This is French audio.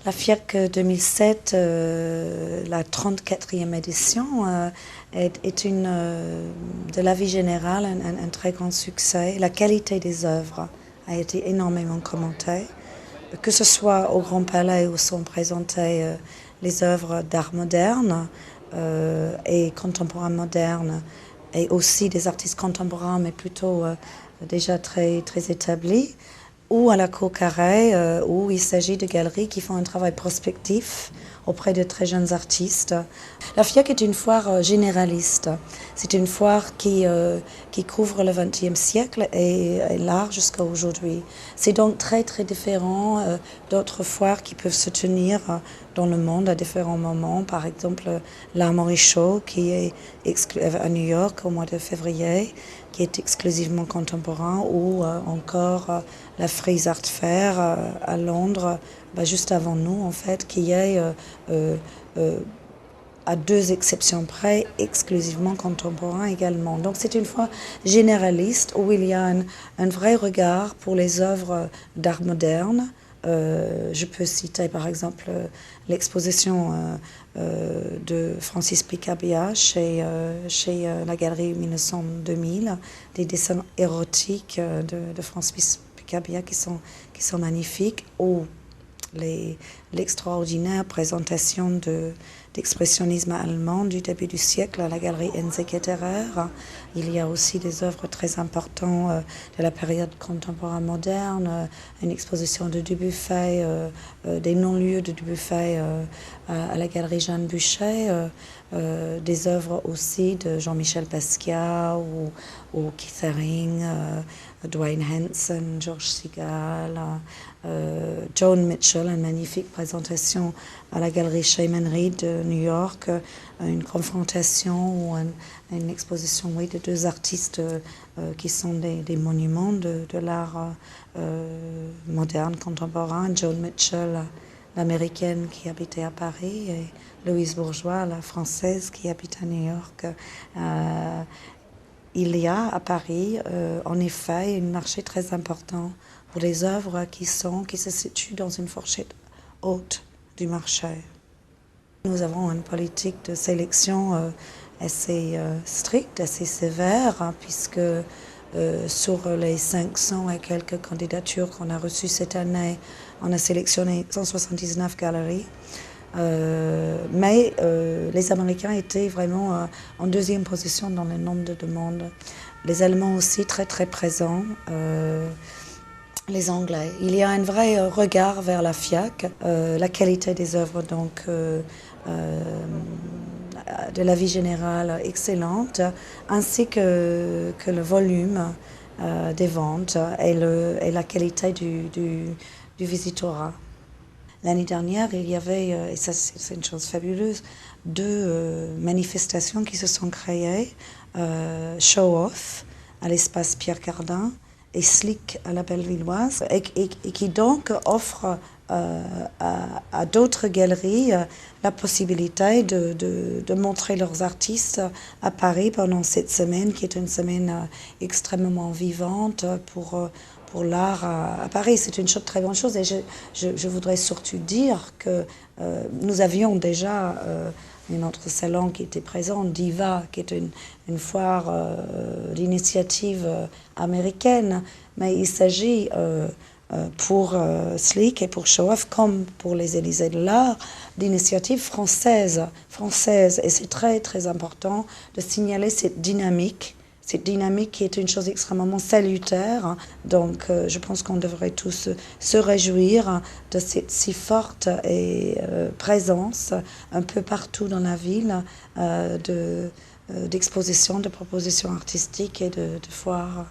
La FIAC 2007, la 34e édition, est de la vie générale un très grand succès. La qualité des œuvres a été énormément commentée. Que ce soit au Grand Palais où sont présentées les œuvres d'art moderne et contemporain moderne, et aussi des artistes contemporains, mais plutôt déjà très établis, ou à la Cour Carré, où il s'agit de galeries qui font un travail prospectif auprès de très jeunes artistes. La FIAC est une foire généraliste. C'est une foire qui couvre le XXe siècle et l'art jusqu'à aujourd'hui. C'est donc très différent d'autres foires qui peuvent se tenir dans le monde à différents moments. Par exemple, l'Armory Show qui est à New York au mois de février, qui est exclusivement contemporain, ou encore la Frieze Art Fair à Londres, juste avant nous en fait, qui est à deux exceptions près, exclusivement contemporain également. Donc c'est une fois généraliste où il y a un vrai regard pour les œuvres d'art moderne. Je peux citer par exemple l'exposition de Francis Picabia chez la galerie 1900-2000, des dessins érotiques de Francis Picabia qui sont magnifiques, ou l'extraordinaire présentation d'expressionnisme allemand du début du siècle à la galerie Ense Ketterer. Il y a aussi des œuvres très importantes de la période contemporaine moderne, une exposition de Dubuffet, des non-lieux de Dubuffet à la galerie Jeanne Buchet, des œuvres aussi de Jean-Michel Basquiat ou Keith Haring, Dwayne Hanson, George Segal, Joan Mitchell, une magnifique présentation à la galerie Shaman Reed de New York, une confrontation ou une exposition de deux artistes qui sont des monuments de l'art moderne, contemporain. Joan Mitchell, l'américaine qui habitait à Paris, et Louise Bourgeois, la française qui habite à New York. Il y a à Paris, en effet, un marché très important pour les œuvres qui se situent dans une fourchette haute du marché. Nous avons une politique de sélection assez stricte, assez sévère, puisque sur les 500 et quelques candidatures qu'on a reçues cette année, on a sélectionné 179 galeries. Mais les Américains étaient vraiment en deuxième position dans le nombre de demandes. Les Allemands aussi très présents. Les Anglais. Il y a un vrai regard vers la FIAC, la qualité des œuvres, donc de la vie générale excellente, ainsi que le volume des ventes et la qualité du visitorat. L'année dernière, il y avait, et ça c'est une chose fabuleuse, deux manifestations qui se sont créées, Show Off à l'espace Pierre Cardin et Slick à la Bellevilloise, et qui donc offrent à d'autres galeries la possibilité de montrer leurs artistes à Paris pendant cette semaine, qui est une semaine extrêmement vivante pour l'art à Paris. C'est une très bonne chose, et je voudrais surtout dire que nous avions déjà un autre salon qui était présent, Diva, qui est une foire d'initiative américaine, mais il s'agit pour Slick et pour Show Off, comme pour les Élysées de l'art, d'initiatives françaises, et c'est très important de signaler cette dynamique qui est une chose extrêmement salutaire. Donc je pense qu'on devrait tous se réjouir de cette si forte présence un peu partout dans la ville d'expositions, de propositions artistiques et de foires.